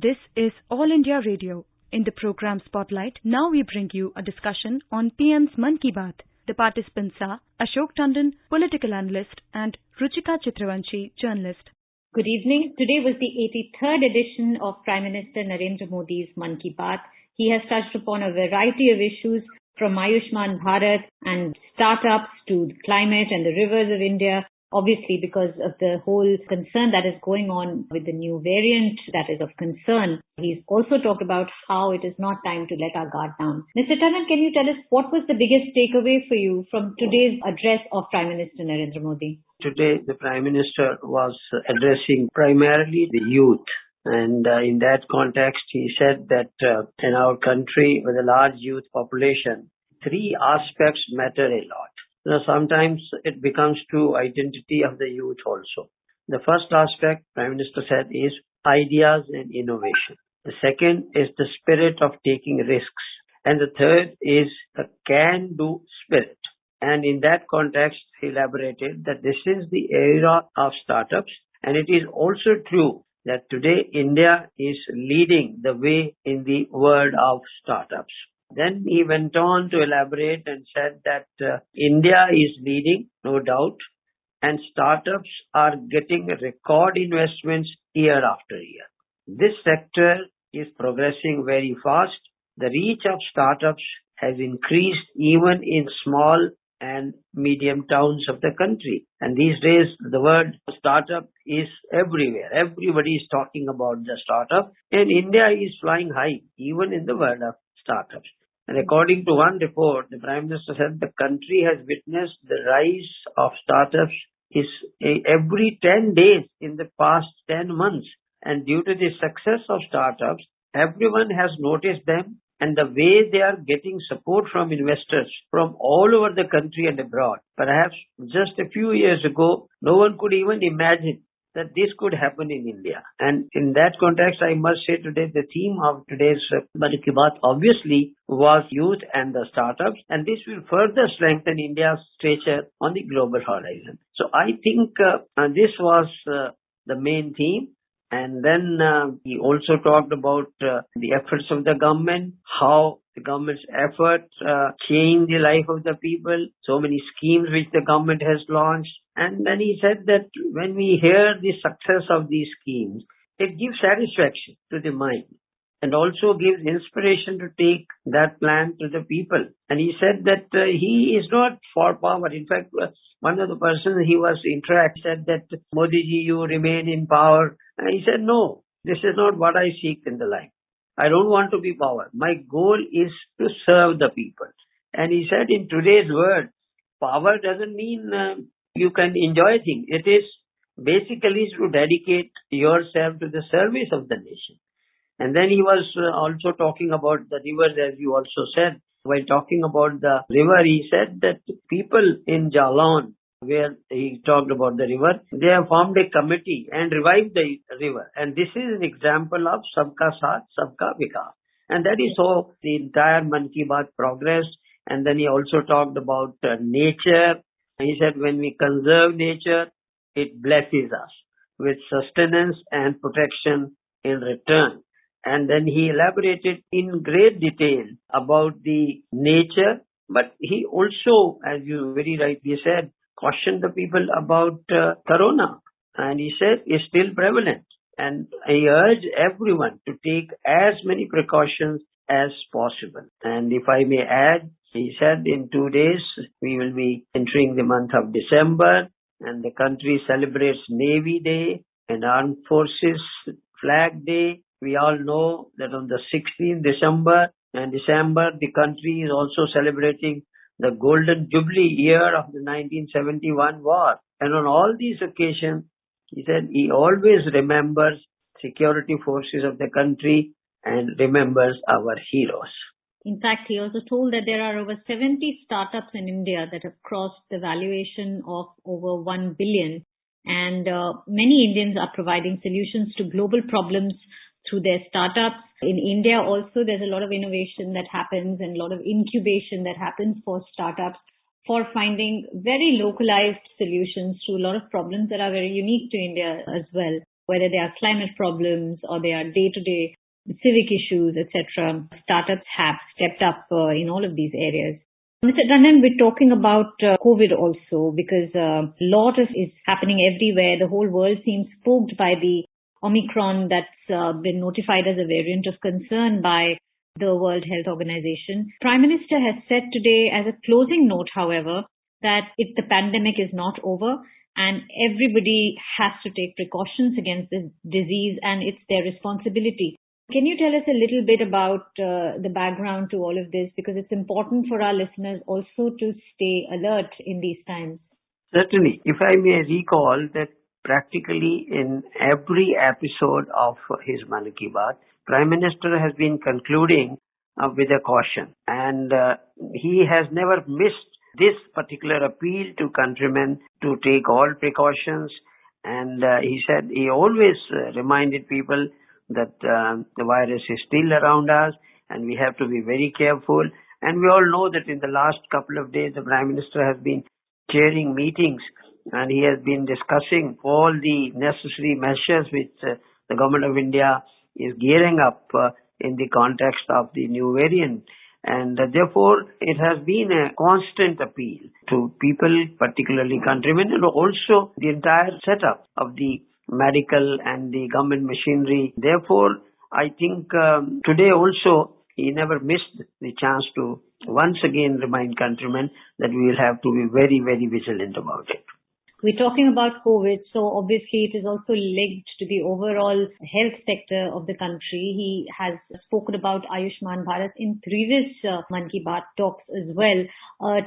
This is All India Radio. In the program Spotlight, now we bring you a discussion on PM's Mann Ki Baat. The participants are Ashok Tandon, political analyst, and Ruchika Chitravanshi, journalist. Good evening. Today was the 83rd edition of Prime Minister Narendra Modi's Mann Ki Baat. He has touched upon a variety of issues from Ayushman Bharat and startups to the climate and the rivers of India. Obviously, because of the whole concern that is going on with the new variant that is of concern. He's also talked about how it is not time to let our guard down. Mr. Tandon, can you tell us what was the biggest takeaway for you from today's address of Prime Minister Narendra Modi? Today, the Prime Minister was addressing primarily the youth. And in that context, he said that in our country with a large youth population, three aspects matter a lot. Sometimes it becomes true identity of the youth also. The first aspect, Prime Minister said, is ideas and innovation. The second is the spirit of taking risks. And the third is the can-do spirit. And in that context, he elaborated that this is the era of startups. And it is also true that today India is leading the way in the world of startups. Then he went on to elaborate and said that India is leading, no doubt, and startups are getting record investments year after year. This sector is progressing very fast. The reach of startups has increased even in small and medium towns of the country. And these days, the word startup is everywhere. Everybody is talking about the startup. And India is flying high, even in the world of startups. And according to one report, the Prime Minister said the country has witnessed the rise of startups is every 10 days in the past 10 months. And due to the success of startups, everyone has noticed them and the way they are getting support from investors from all over the country and abroad. Perhaps just a few years ago, no one could even imagine that this could happen in India. And in that context, I must say today, the theme of today's Mann Ki Baat obviously was youth and the startups. And this will further strengthen India's stature on the global horizon. So I think this was the main theme. And then he also talked about the efforts of the government, how the government's efforts change the life of the people, so many schemes which the government has launched. And then he said that when we hear the success of these schemes, it gives satisfaction to the mind and also gives inspiration to take that plan to the people. And he said that he is not for power. In fact, one of the persons he was interacting said that, Modi ji, you remain in power. And he said, no, this is not what I seek in the life. I don't want to be power. My goal is to serve the people. And he said in today's world, power doesn't mean you can enjoy things. It is basically to dedicate yourself to the service of the nation. And then he was also talking about the rivers, as you also said. While talking about the river, he said that people in Jalan, where he talked about the river, they have formed a committee and revived the river. And this is an example of Sabka Saath, Sabka Vikas. And that is how the entire Mann Ki Baat progressed. And then he also talked about nature. And he said when we conserve nature, it blesses us with sustenance and protection in return. And then he elaborated in great detail about the nature. But he also, as you very rightly said, cautioned the people about corona. And he said it's still prevalent. And he urged everyone to take as many precautions as possible. And if I may add, he said in 2 days we will be entering the month of December and the country celebrates Navy Day and Armed Forces Flag Day. We all know that on the 16th December, the country is also celebrating the Golden Jubilee year of the 1971 war. And on all these occasions, he said he always remembers security forces of the country and remembers our heroes. In fact, he also told that there are over 70 startups in India that have crossed the valuation of over 1 billion. And many Indians are providing solutions to global problems through their startups. In India also, there's a lot of innovation that happens and a lot of incubation that happens for startups for finding very localized solutions to a lot of problems that are very unique to India as well. whether they are climate problems or they are day-to-day civic issues, etc. Startups have stepped up in all of these areas. Mr. Tandon, we're talking about COVID also because a lot is happening everywhere. The whole world seems spooked by the Omicron that's been notified as a variant of concern by the World Health Organization. Prime Minister has said today as a closing note, however, that the pandemic is not over and everybody has to take precautions against this disease and it's their responsibility. Can you tell us a little bit about the background to all of this? Because it's important for our listeners also to stay alert in these times. Certainly. If I may recall that practically in every episode of his Mann Ki Baat, Prime Minister has been concluding with a caution. And he has never missed this particular appeal to countrymen to take all precautions. And he always reminded people that the virus is still around us and we have to be very careful. And we all know that in the last couple of days, the Prime Minister has been chairing meetings and he has been discussing all the necessary measures which the Government of India is gearing up in the context of the new variant. And therefore, it has been a constant appeal to people, particularly countrymen, and also the entire setup of the medical and the government machinery. Therefore, I think today also he never missed the chance to once again remind countrymen that we will have to be very, very vigilant about it. We're talking about COVID, so obviously it is also linked to the overall health sector of the country. He has spoken about Ayushman Bharat in previous Mann Ki Baat talks as well.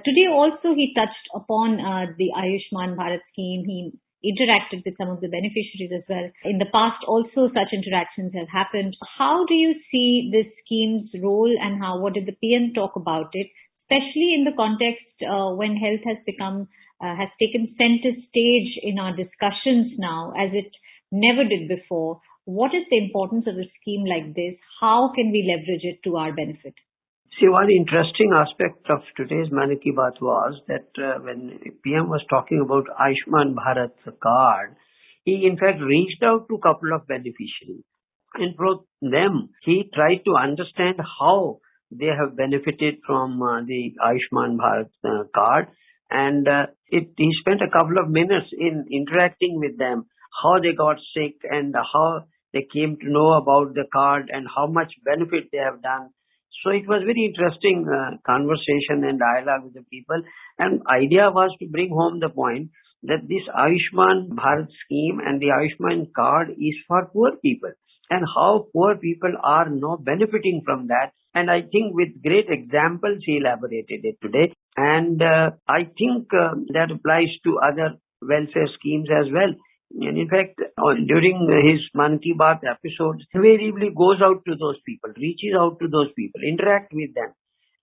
Today also he touched upon the Ayushman Bharat scheme. He interacted with some of the beneficiaries as well. In the past also such interactions have happened. How do you see this scheme's role and what did the PM talk about it, especially in the context when health has taken center stage in our discussions now as it never did before? What is the importance of a scheme like this? How can we leverage it to our benefit? See, one interesting aspect of today's Mann Ki Baat was that when PM was talking about Ayushman Bharat card, he in fact reached out to a couple of beneficiaries. And from them, he tried to understand how they have benefited from the Ayushman Bharat card. And he spent a couple of minutes in interacting with them, how they got sick and how they came to know about the card and how much benefit they have done. So it was very interesting conversation and dialogue with the people. And idea was to bring home the point that this Ayushman Bharat scheme and the Ayushman card is for poor people and how poor people are now benefiting from that. And I think with great examples he elaborated it today. And I think that applies to other welfare schemes as well. And in fact, during his Mann Ki Baat episodes, invariably goes out to those people, reaches out to those people, interact with them.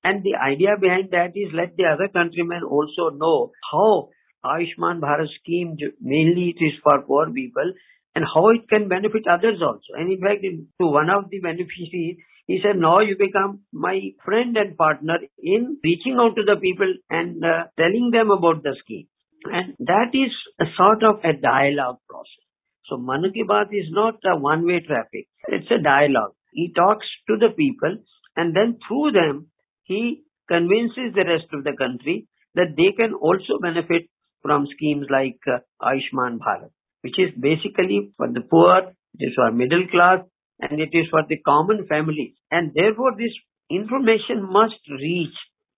And the idea behind that is let the other countrymen also know how Ayushman Bharat scheme, mainly it is for poor people, and how it can benefit others also. And in fact, to one of the beneficiaries, he said, now you become my friend and partner in reaching out to the people and telling them about the scheme. And that is a sort of a dialogue process. So Mann Ki Baat is not a one-way traffic. It's a dialogue. He talks to the people and then through them, he convinces the rest of the country that they can also benefit from schemes like Ayushman Bharat, which is basically for the poor, it is for middle class, and it is for the common families. And therefore, this information must reach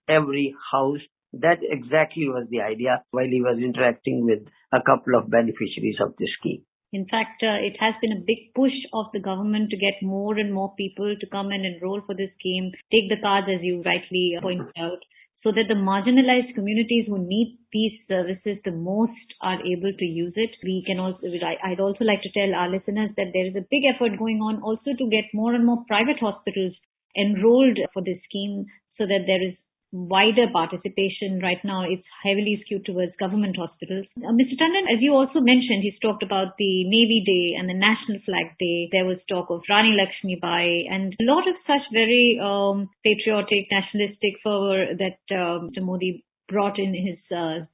every house. That exactly was the idea while he was interacting with a couple of beneficiaries of this scheme. In fact, it has been a big push of the government to get more and more people to come and enroll for this scheme, take the cards as you rightly pointed out, so that the marginalized communities who need these services the most are able to use it. I'd also like to tell our listeners that there is a big effort going on also to get more and more private hospitals enrolled for this scheme so that there is wider participation. Right now, it's heavily skewed towards government hospitals. Mr. Tandon, as you also mentioned, he's talked about the Navy Day and the National Flag Day. There was talk of Rani Lakshmibai and a lot of such very patriotic, nationalistic fervor that Mr. Modi brought in his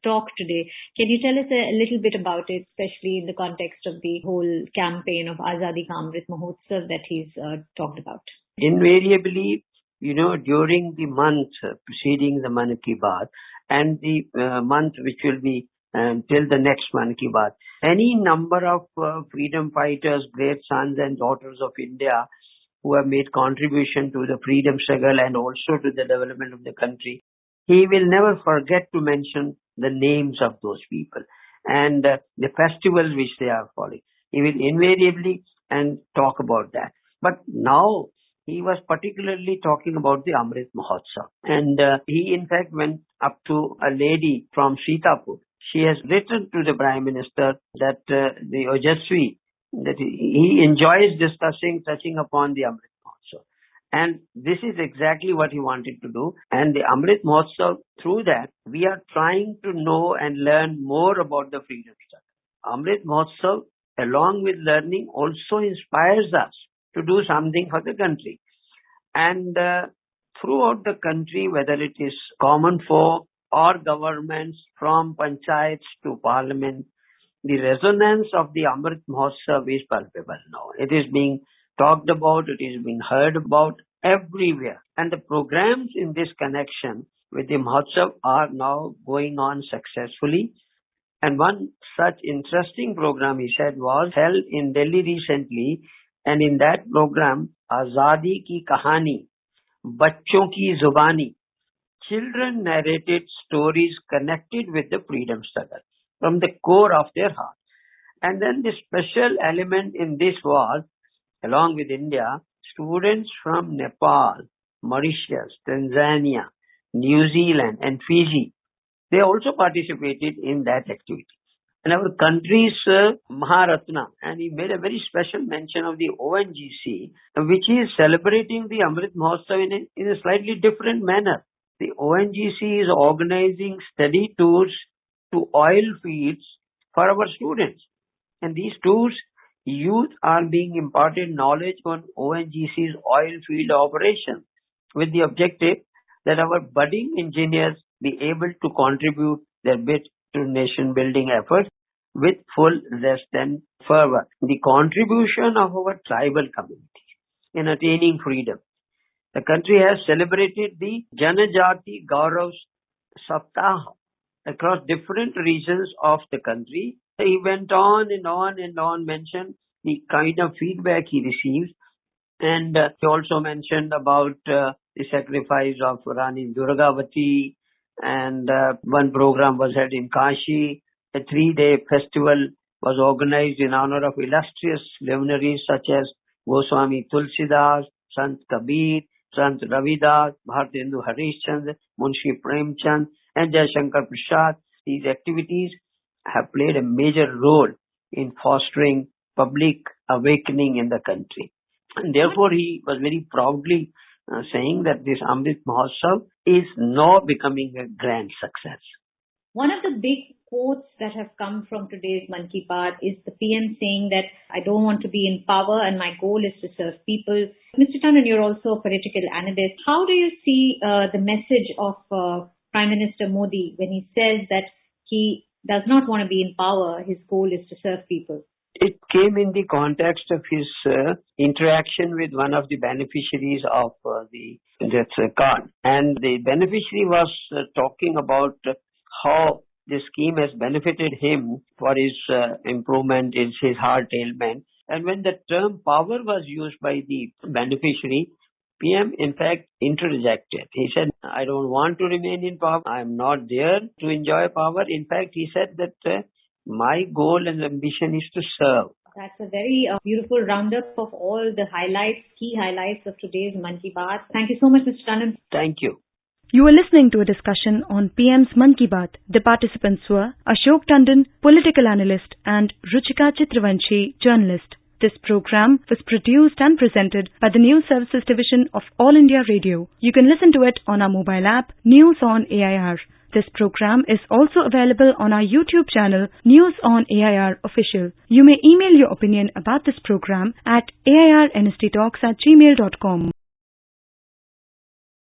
talk today. Can you tell us a little bit about it, especially in the context of the whole campaign of Azadi Ka Amrit Mahotsav that he's talked about? Invariably, during the month preceding the Mann Ki Baat and the month which will be till the next Mann Ki Baat, any number of freedom fighters, great sons and daughters of India who have made contribution to the freedom struggle and also to the development of the country, he will never forget to mention the names of those people and the festivals which they are following. He will invariably and talk about that. But now he was particularly talking about the Amrit Mahotsav. And he in fact went up to a lady from Sitapur. She has written to the Prime Minister that the Ojasvi, that he enjoys touching upon the Amrit Mahotsav. And this is exactly what he wanted to do. And the Amrit Mahotsav, through that, we are trying to know and learn more about the freedom struggle. Amrit Mahotsav, along with learning, also inspires us to do something for the country. And throughout the country, whether it is common folk or governments, from panchayats to parliament, the resonance of the Amrit Mahotsav is palpable now. It is being talked about, it is being heard about everywhere. And the programs in this connection with the Mahotsav are now going on successfully. And one such interesting program, he said, was held in Delhi recently. And in that program, Azadi Ki Kahani, Bachon Ki Zubani, children narrated stories connected with the freedom struggle from the core of their heart. And then the special element in this was, along with India, students from Nepal, Mauritius, Tanzania, New Zealand and Fiji, they also participated in that activity. And our country's Maharatna, and he made a very special mention of the ONGC, which is celebrating the Amrit Mahotsav in a slightly different manner. The ONGC is organizing study tours to oil fields for our students. And these tours, youth are being imparted knowledge on ONGC's oil field operations with the objective that our budding engineers be able to contribute their bit to nation building efforts with full zest and fervor. The contribution of our tribal communities in attaining freedom. The country has celebrated the Janajati Gaurav Saptah across different regions of the country. He went on and on and on, mentioned the kind of feedback he received. And he also mentioned about the sacrifice of Rani Durgavati, and one program was held in Kashi. A 3-day festival was organized in honor of illustrious luminaries such as Goswami Tulsidas, Sant Kabir, Sant Ravidas, Bhartendu Harishchandra, Munshi Premchand, and Jayashankar Prasad. These activities have played a major role in fostering public awakening in the country. And therefore, he was very proudly saying that this Amrit Mahotsav is now becoming a grand success. One of the big quotes that have come from today's Mann Ki Baat is the PM saying that I don't want to be in power and my goal is to serve people. Mr. Tandon, you're also a political analyst. How do you see the message of Prime Minister Modi when he says that he does not want to be in power, his goal is to serve people? It came in the context of his interaction with one of the beneficiaries of that card. And the beneficiary was talking about how the scheme has benefited him for his improvement in his heart ailment. And when the term power was used by the beneficiary, PM in fact interjected. He said, I don't want to remain in power. I am not there to enjoy power. In fact, he said that my goal and ambition is to serve. That's a very beautiful roundup of all the key highlights of today's Mann Ki Baat. Thank you so much, Mr. Tandon. Thank you. You are listening to a discussion on PM's Mann Ki Baat. The participants were Ashok Tandon, political analyst, and Ruchika Chitravanshi, journalist. This program was produced and presented by the News Services Division of All India Radio. You can listen to it on our mobile app, News on AIR. This program is also available on our YouTube channel, News on AIR Official. You may email your opinion about this program at airnsttalks@gmail.com.